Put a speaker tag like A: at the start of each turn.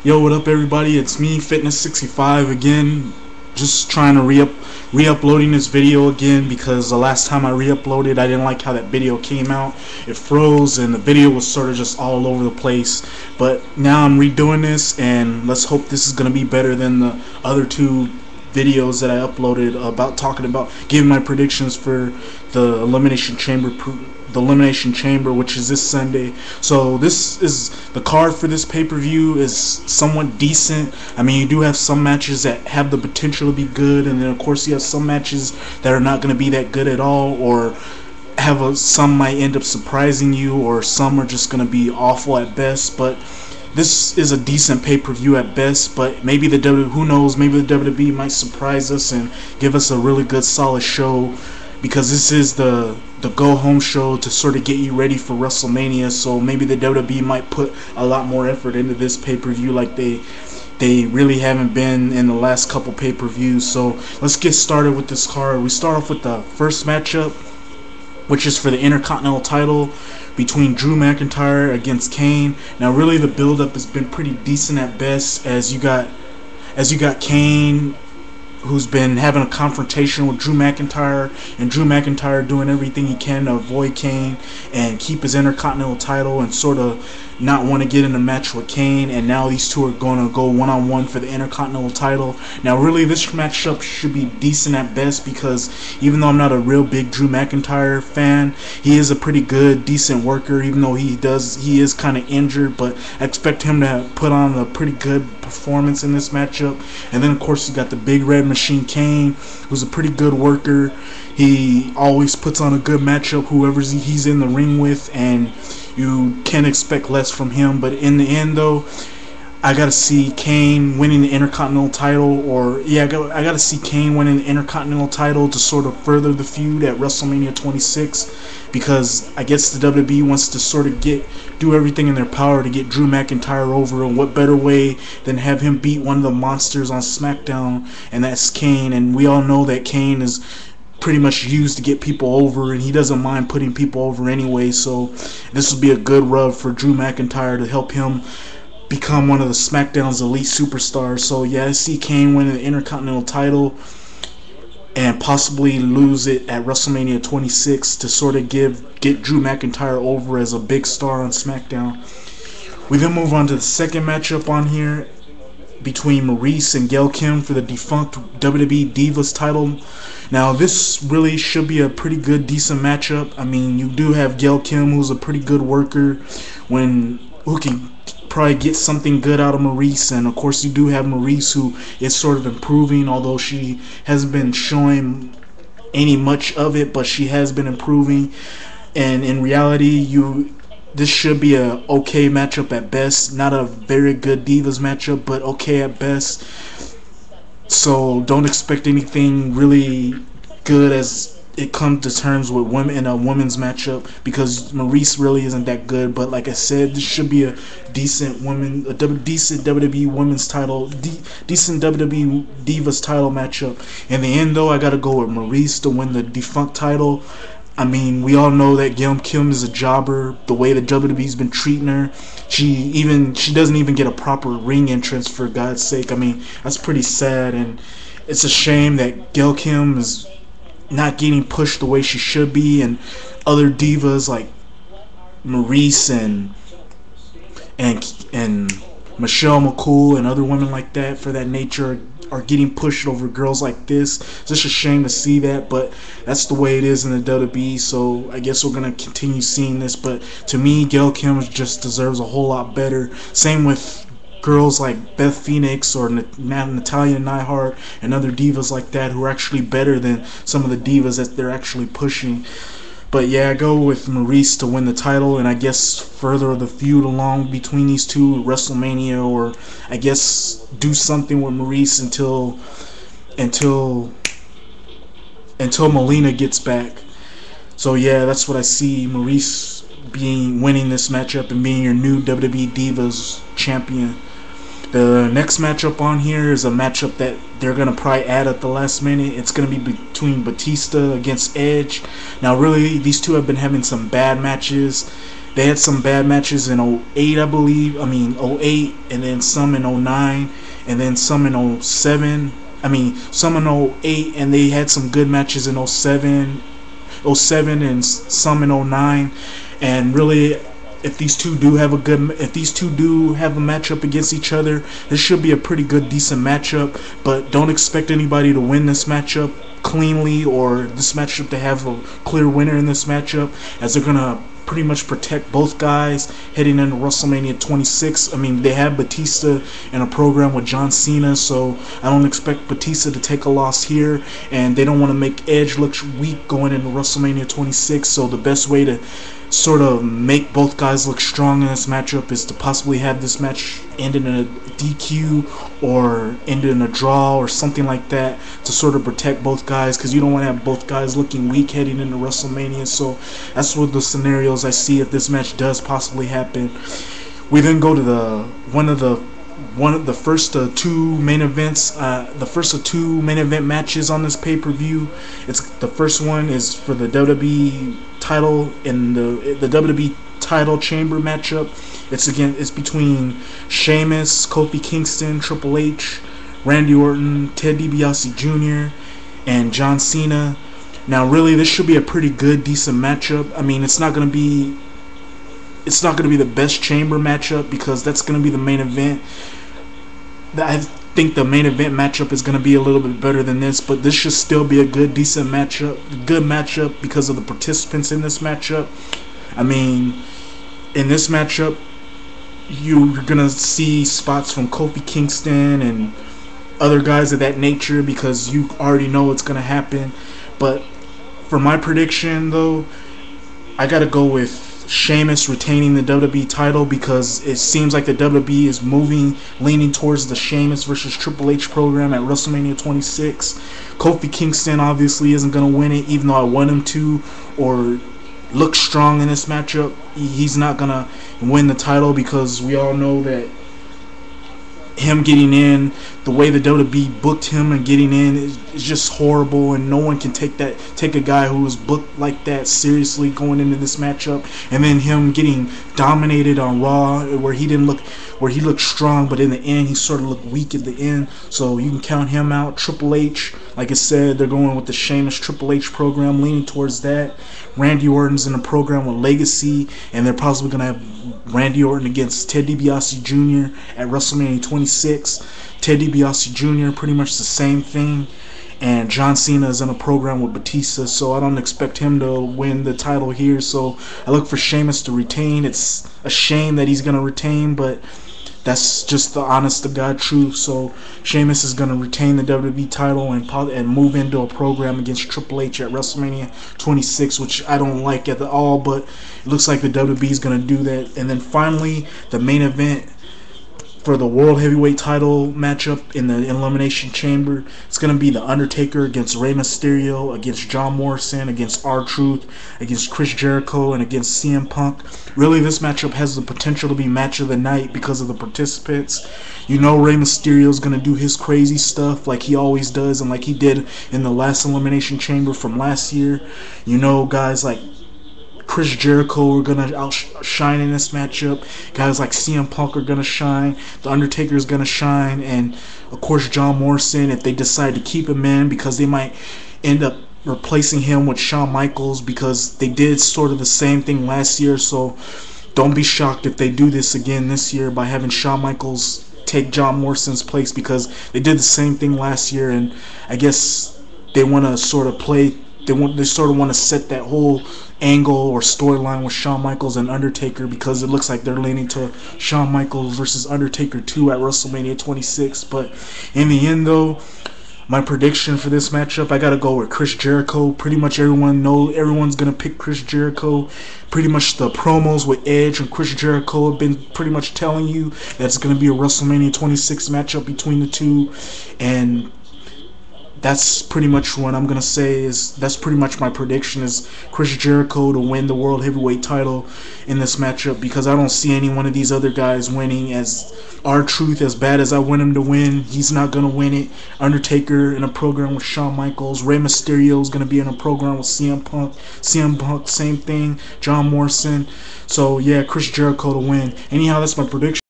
A: Yo, what up, everybody? It's me, Fitness65 again. Just trying to re-uploading this video again because the last time I re-uploaded, I didn't like how that video came out. It froze and the video was sort of just all over the place. But now I'm redoing this, and let's hope this is gonna be better than the other two videos that I uploaded about talking about giving my predictions for the Elimination Chamber, which is this Sunday. So this is the card for this pay-per-view is somewhat decent. I mean, you do have some matches that have the potential to be good, and then of course you have some matches that are not going to be that good at all, or some might end up surprising you, or some are just going to be awful at best. But this is a decent pay-per-view at best, but maybe who knows, maybe the WWE might surprise us and give us a really good solid show, because this is the go-home show to sort of get you ready for WrestleMania. So maybe the WWE might put a lot more effort into this pay-per-view like they really haven't been in the last couple pay-per-views. So let's get started with this card. We start off with the first matchup, which is for the Intercontinental title between Drew McIntyre against Kane. Now really the build-up has been pretty decent at best, as you got Kane, who's been having a confrontation with Drew McIntyre, and Drew McIntyre doing everything he can to avoid Kane and keep his Intercontinental title and sort of not want to get in a match with Kane. And now these two are going to go one-on-one for the Intercontinental title. Now really this matchup should be decent at best, because even though I'm not a real big Drew McIntyre fan, he is a pretty good, decent worker, even though he is kind of injured. But I expect him to put on a pretty good performance in this matchup. And then of course you got the Big Red Machine Kane, who's a pretty good worker. He always puts on a good matchup whoever he's in the ring with, and you can't expect less from him. But in the end though, I gotta see Kane winning the Intercontinental title, I gotta see Kane winning the Intercontinental title to sort of further the feud at WrestleMania 26, because I guess the WWE wants to sort of do everything in their power to get Drew McIntyre over, and what better way than have him beat one of the monsters on SmackDown, and that's Kane. And we all know that Kane is pretty much used to get people over, and he doesn't mind putting people over anyway. So this will be a good rub for Drew McIntyre to help him become one of the SmackDown's elite superstars. So yeah, I see Kane winning the Intercontinental title and possibly lose it at WrestleMania 26 to sort of get Drew McIntyre over as a big star on SmackDown. We then move on to the second matchup on here between Maurice and Gail Kim for the defunct WWE Divas title. Now this really should be a pretty good, decent matchup. I mean, you do have Gail Kim, who's a pretty good worker, who can probably get something good out of Maurice. And of course you do have Maurice, who is sort of improving, although she hasn't been showing any much of it, but she has been improving. And in reality, this should be a okay matchup at best. Not a very good Divas matchup, but okay at best. So don't expect anything really good as it comes to terms with women in a women's matchup, because Maurice really isn't that good. But like I said, this should be a decent WWE women's title, decent WWE Divas title matchup. In the end though, I gotta go with Maurice to win the defunct title. I mean, we all know that Gail Kim is a jobber. The way the WWE's been treating her, she doesn't even get a proper ring entrance, for God's sake. I mean, that's pretty sad, and it's a shame that Gail Kim is not getting pushed the way she should be, and other divas like Maurice and Michelle McCool and other women like that for that nature are getting pushed over girls like this. It's just a shame to see that, but that's the way it is in the WWE. So I guess we're gonna continue seeing this. But to me, Gail Kim just deserves a whole lot better. Same with girls like Beth Phoenix or Natalya Neidhart and other divas like that, who are actually better than some of the divas that they're actually pushing. But yeah, I go with Maurice to win the title, and I guess further the feud along between these two at WrestleMania, or I guess do something with Maurice until Melina gets back. So yeah, that's what I see, Maurice winning this matchup and being your new WWE Divas champion. The next matchup on here is a matchup that they're going to probably add at the last minute. It's going to be between Batista against Edge. Now really, these two have been having some bad matches, They had some bad matches in '08, I believe. I mean '08, and then some in '09, and then some in '07. I mean some in '08, and they had some good matches in '07 and some in '09. And really, if these two do have a matchup against each other, this should be a pretty good, decent matchup. But don't expect anybody to win this matchup cleanly, or this matchup to have a clear winner in this matchup, as they're gonna pretty much protect both guys heading into WrestleMania 26. I mean, they have Batista in a program with John Cena, so I don't expect Batista to take a loss here, and they don't want to make Edge look weak going into WrestleMania 26. So the best way to sort of make both guys look strong in this matchup is to possibly have this match end in a DQ or end in a draw or something like that, to sort of protect both guys, because you don't want to have both guys looking weak heading into WrestleMania. So that's what the scenarios I see if this match does possibly happen. We then go to one of the first two main events, the first of two main event matches on this pay-per-view. The first one is for the WWE title in the WWE title chamber matchup. It's between Sheamus, Kofi Kingston, Triple H, Randy Orton, Ted DiBiase Jr., and John Cena. Now, really, this should be a pretty good, decent matchup. I mean, it's not gonna be the best chamber matchup, because that's gonna be the main event. I think the main event matchup is gonna be a little bit better than this, but this should still be a good, decent matchup. Good matchup because of the participants in this matchup. I mean, in this matchup, you're gonna see spots from Kofi Kingston and other guys of that nature, because you already know what's gonna happen. But for my prediction, though, I gotta go with Sheamus retaining the WWE title, because it seems like the WWE is leaning towards the Sheamus versus Triple H program at WrestleMania 26. Kofi Kingston obviously isn't gonna win it, even though I want him to, or look strong in this matchup. He's not gonna win the title, because we all know that him getting in, the way the WWE booked him and getting in is just horrible, and no one can take a guy who was booked like that seriously going into this matchup. And then him getting dominated on Raw, where he looked strong, but in the end he sort of looked weak at the end, so you can count him out. Triple H, like I said, they're going with the Sheamus Triple H program, leaning towards that. Randy Orton's in a program with Legacy, and they're possibly going to have Randy Orton against Ted DiBiase Jr. at WrestleMania 26. Ted DiBiase Jr. pretty much the same thing, and John Cena is in a program with Batista, so I don't expect him to win the title here. So I look for Sheamus to retain. It's a shame that he's going to retain, but that's just the honest to God truth. So Sheamus is going to retain the WWE title and move into a program against Triple H at WrestleMania 26, which I don't like at all, but it looks like the WWE is going to do that. And then finally, the main event for the World Heavyweight title matchup in the Elimination Chamber. It's going to be The Undertaker against Rey Mysterio, against John Morrison, against R-Truth, against Chris Jericho, and against CM Punk. Really, this matchup has the potential to be match of the night because of the participants. You know Rey Mysterio is going to do his crazy stuff like he always does, and like he did in the last Elimination Chamber from last year. You know guys like Chris Jericho are going to outshine in this matchup. Guys like CM Punk are going to shine. The Undertaker is going to shine. And, of course, John Morrison, if they decide to keep him in, because they might end up replacing him with Shawn Michaels, because they did sort of the same thing last year. So don't be shocked if they do this again this year by having Shawn Michaels take John Morrison's place, because they did the same thing last year. And I guess they want to sort of play... They sort of want to set that whole angle or storyline with Shawn Michaels and Undertaker, because it looks like they're leaning to Shawn Michaels versus Undertaker 2 at WrestleMania 26. But in the end, though, my prediction for this matchup, I gotta go with Chris Jericho. Pretty much everyone's gonna pick Chris Jericho. Pretty much the promos with Edge and Chris Jericho have been pretty much telling you that it's gonna be a WrestleMania 26 matchup between the two, and that's pretty much what I'm gonna say. That's pretty much my prediction, is Chris Jericho to win the World Heavyweight title in this matchup, because I don't see any one of these other guys winning. As R-Truth, as bad as I want him to win, he's not gonna win it. Undertaker in a program with Shawn Michaels. Rey Mysterio is gonna be in a program with CM Punk. CM Punk, same thing. John Morrison. So yeah, Chris Jericho to win. Anyhow, that's my prediction.